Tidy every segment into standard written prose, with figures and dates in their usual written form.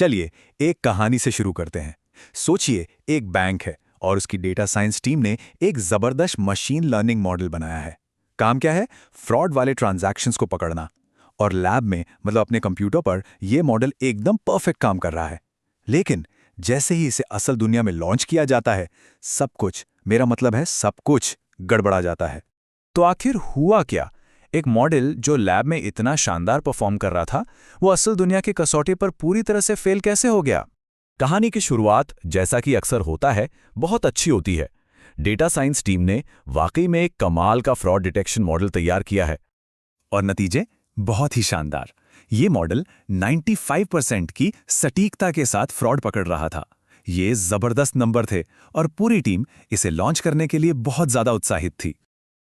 चलिए एक कहानी से शुरू करते हैं। सोचिए एक बैंक है और उसकी डेटा साइंस टीम ने एक जबरदस्त मशीन लर्निंग मॉडल बनाया है। काम क्या है? फ्रॉड वाले ट्रांजैक्शंस को पकड़ना। और लैब में मतलब अपने कंप्यूटर पर यह मॉडल एकदम परफेक्ट काम कर रहा है। लेकिन जैसे ही इसे असल दुनिया में लॉन्च किया जाता है, सब कुछ, मेरा मतलब है सब कुछ, गड़बड़ा जाता है। तो आखिर हुआ क्या? एक मॉडल जो लैब में इतना शानदार परफॉर्म कर रहा था, वो असल दुनिया की कसौटी पर पूरी तरह से फेल कैसे हो गया? कहानी की शुरुआत, जैसा कि अक्सर होता है, बहुत अच्छी होती है। डेटा साइंस टीम ने वाकई में एक कमाल का फ्रॉड डिटेक्शन मॉडल तैयार किया है। और नतीजे बहुत ही शानदार। ये मॉडल 95% की सटीकता के साथ फ्रॉड पकड़ रहा था। ये जबरदस्त नंबर थे और पूरी टीम इसे लॉन्च करने के लिए बहुत ज्यादा उत्साहित थी।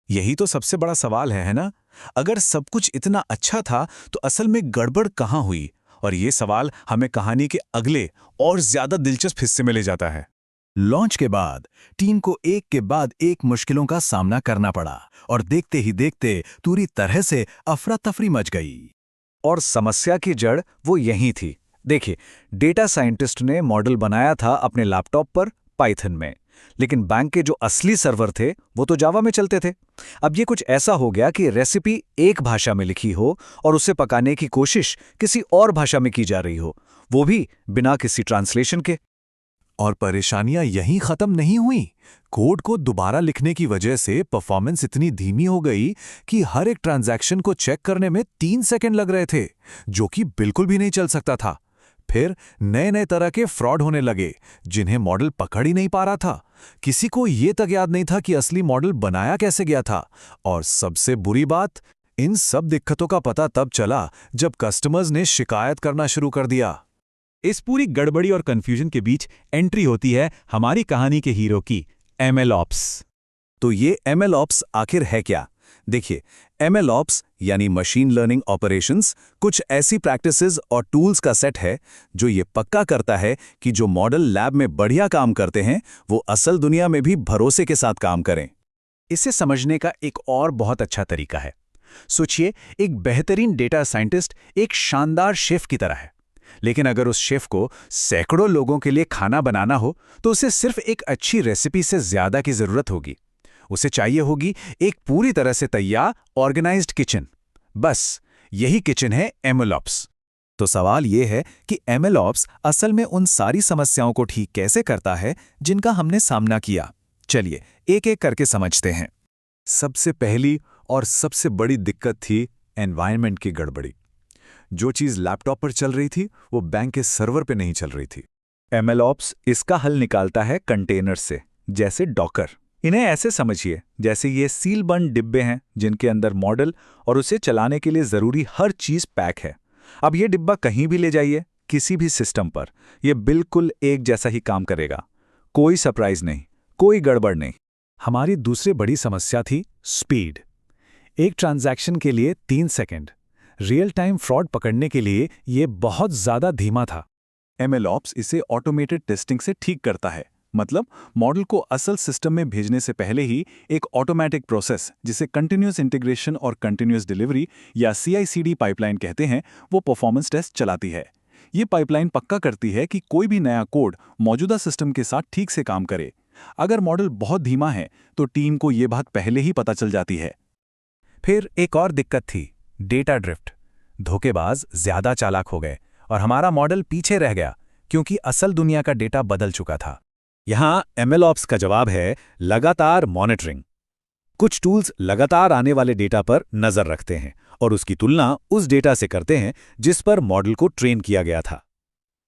यही तो सबसे बड़ा सवाल है ना? अगर सब कुछ इतना अच्छा था तो असल में गड़बड़ कहाँ हुई? और ये सवाल हमें कहानी के अगले और ज्यादा दिलचस्प हिस्से में ले जाता है। लॉन्च के बाद टीम को एक के बाद एक मुश्किलों का सामना करना पड़ा और देखते ही देखते पूरी तरह से अफरा तफरी मच गई। और समस्या की जड़ वो यही थी। देखिए, डेटा साइंटिस्ट ने मॉडल बनाया था अपने लैपटॉप पर पाइथन में, लेकिन बैंक के जो असली सर्वर थे वो तो जावा में चलते थे। अब ये कुछ ऐसा हो गया कि रेसिपी एक भाषा में लिखी हो और उसे पकाने की कोशिश किसी और भाषा में की जा रही हो, वो भी बिना किसी ट्रांसलेशन के। और परेशानियां यहीं खत्म नहीं हुई। कोड को दोबारा लिखने की वजह से परफॉर्मेंस इतनी धीमी हो गई कि हर एक ट्रांजैक्शन को चेक करने में 3 सेकंड लग रहे थे, जो कि बिल्कुल भी नहीं चल सकता था। फिर नए नए तरह के फ्रॉड होने लगे, जिन्हें मॉडल पकड़ ही नहीं पा रहा था। किसी को यह तक याद नहीं था कि असली मॉडल बनाया कैसे गया था। और सबसे बुरी बात, इन सब दिक्कतों का पता तब चला जब कस्टमर्स ने शिकायत करना शुरू कर दिया। इस पूरी गड़बड़ी और कंफ्यूजन के बीच एंट्री होती है हमारी कहानी के हीरो की, MLOps। तो ये MLOps आखिर है क्या? देखिए, MLOps यानी मशीन लर्निंग ऑपरेशंस कुछ ऐसी प्रैक्टिसेस और टूल्स का सेट है जो ये पक्का करता है कि जो मॉडल लैब में बढ़िया काम करते हैं वो असल दुनिया में भी भरोसे के साथ काम करें। इसे समझने का एक और बहुत अच्छा तरीका है। सोचिए, एक बेहतरीन डेटा साइंटिस्ट एक शानदार शेफ की तरह है, लेकिन अगर उस शेफ को सैकड़ों लोगों के लिए खाना बनाना हो तो उसे सिर्फ एक अच्छी रेसिपी से ज्यादा की जरूरत होगी। उसे चाहिए होगी एक पूरी तरह से तैयार ऑर्गेनाइज्ड किचन। बस यही किचन है MLOps। तो सवाल यह है कि MLOps असल में उन सारी समस्याओं को ठीक कैसे करता है जिनका हमने सामना किया। चलिए एक एक करके समझते हैं। सबसे पहली और सबसे बड़ी दिक्कत थी एनवायरनमेंट की गड़बड़ी। जो चीज लैपटॉप पर चल रही थी वो बैंक के सर्वर पे नहीं चल रही थी। MLOps इसका हल निकालता है कंटेनर से, जैसे डॉकर। इन्हें ऐसे समझिए जैसे ये सील बंद डिब्बे हैं जिनके अंदर मॉडल और उसे चलाने के लिए जरूरी हर चीज पैक है। अब ये डिब्बा कहीं भी ले जाइए, किसी भी सिस्टम पर, यह बिल्कुल एक जैसा ही काम करेगा। कोई सरप्राइज नहीं, कोई गड़बड़ नहीं। हमारी दूसरी बड़ी समस्या थी स्पीड। एक ट्रांजैक्शन के लिए 3 सेकंड। रियल टाइम फ्रॉड पकड़ने के लिए यह बहुत ज्यादा धीमा था। MLOps इसे ऑटोमेटेड टेस्टिंग से ठीक करता है। मतलब मॉडल को असल सिस्टम में भेजने से पहले ही एक ऑटोमेटिक प्रोसेस, जिसे कंटिन्यूअस इंटीग्रेशन और कंटिन्यूअस डिलीवरी या CI/CD पाइपलाइन कहते हैं, वो परफॉर्मेंस टेस्ट चलाती है। ये पाइपलाइन पक्का करती है कि कोई भी नया कोड मौजूदा सिस्टम के साथ ठीक से काम करे। अगर मॉडल बहुत धीमा है तो टीम को ये बात पहले ही पता चल जाती है। फिर एक और दिक्कत थी, डेटा ड्रिफ्ट। धोखेबाज ज्यादा चालाक हो गए और हमारा मॉडल पीछे रह गया क्योंकि असल दुनिया का डेटा बदल चुका था। यहां MLOps का जवाब है लगातार मॉनिटरिंग। कुछ टूल्स लगातार आने वाले डेटा पर नजर रखते हैं और उसकी तुलना उस डेटा से करते हैं जिस पर मॉडल को ट्रेन किया गया था।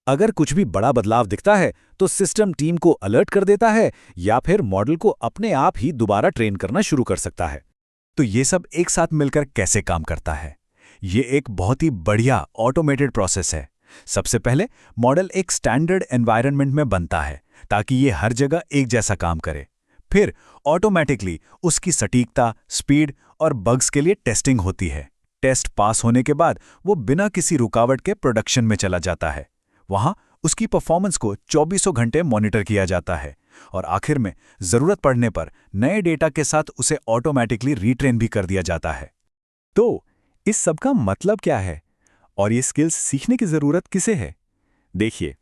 अगर कुछ भी बड़ा बदलाव दिखता है तो सिस्टम टीम को अलर्ट कर देता है या फिर मॉडल को अपने आप ही दोबारा ट्रेन करना शुरू कर सकता है। तो ये सब एक साथ मिलकर कैसे काम करता है? ये एक बहुत ही बढ़िया ऑटोमेटेड प्रोसेस है। सबसे पहले मॉडल एक स्टैंडर्ड एनवायरनमेंट में बनता है ताकि ये हर जगह एक जैसा काम करे। फिर ऑटोमेटिकली उसकी सटीकता, स्पीड और बग्स के लिए टेस्टिंग होती है। टेस्ट पास होने के बाद वो बिना किसी रुकावट के प्रोडक्शन में चला जाता है। वहां उसकी परफॉर्मेंस को 24 घंटे मॉनिटर किया जाता है और आखिर में जरूरत पड़ने पर नए डेटा के साथ उसे ऑटोमेटिकली रीट्रेन भी कर दिया जाता है। तो इस सब का मतलब क्या है और ये स्किल्स सीखने की जरूरत किसे है? देखिए,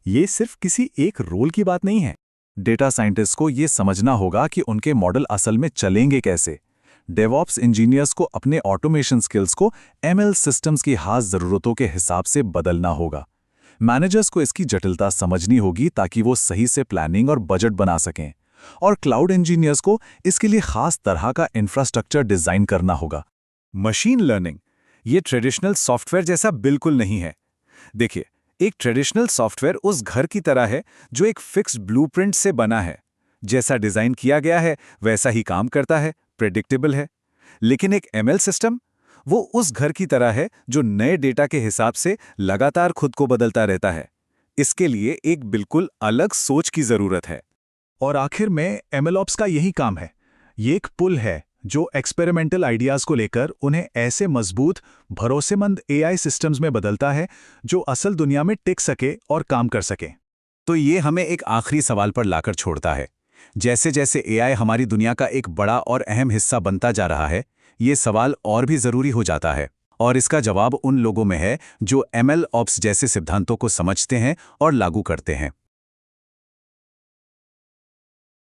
ये सिर्फ किसी एक रोल की बात नहीं है। डेटा साइंटिस्ट को ये समझना होगा कि उनके मॉडल असल में चलेंगे कैसे। डेवऑप्स इंजीनियर्स को अपने ऑटोमेशन स्किल्स को एमएल सिस्टम्स की खास ज़रूरतों के हिसाब से बदलना होगा। मैनेजर्स को इसकी जटिलता समझनी होगी ताकि वो सही से प्लानिंग और बजट बना सकें। और क्लाउड इंजीनियर्स को इसके लिए खास तरह का इंफ्रास्ट्रक्चर डिज़ाइन करना होगा। मशीन लर्निंग ये ट्रेडिशनल सॉफ्टवेयर जैसा बिल्कुल नहीं है। देखिए, एक ट्रेडिशनल सॉफ्टवेयर उस घर की तरह है जो एक फिक्स्ड ब्लूप्रिंट से बना है। जैसा डिज़ाइन किया गया है वैसा ही काम करता है, प्रेडिक्टेबल है। लेकिन एक एमएल सिस्टम, वो उस घर की तरह है जो नए डेटा के हिसाब से लगातार खुद को बदलता रहता है। इसके लिए एक बिल्कुल अलग सोच की ज़रूरत है। और आखिर में एमएलऑप्स का यही काम है। ये एक पुल है जो एक्सपेरिमेंटल आइडियाज़ को लेकर उन्हें ऐसे मजबूत, भरोसेमंद एआई सिस्टम्स में बदलता है जो असल दुनिया में टिक सके और काम कर सके। तो ये हमें एक आखिरी सवाल पर लाकर छोड़ता है। जैसे जैसे एआई हमारी दुनिया का एक बड़ा और अहम हिस्सा बनता जा रहा है, ये सवाल और भी ज़रूरी हो जाता है। और इसका जवाब उन लोगों में है जो एमएल ऑप्स जैसे सिद्धांतों को समझते हैं और लागू करते हैं।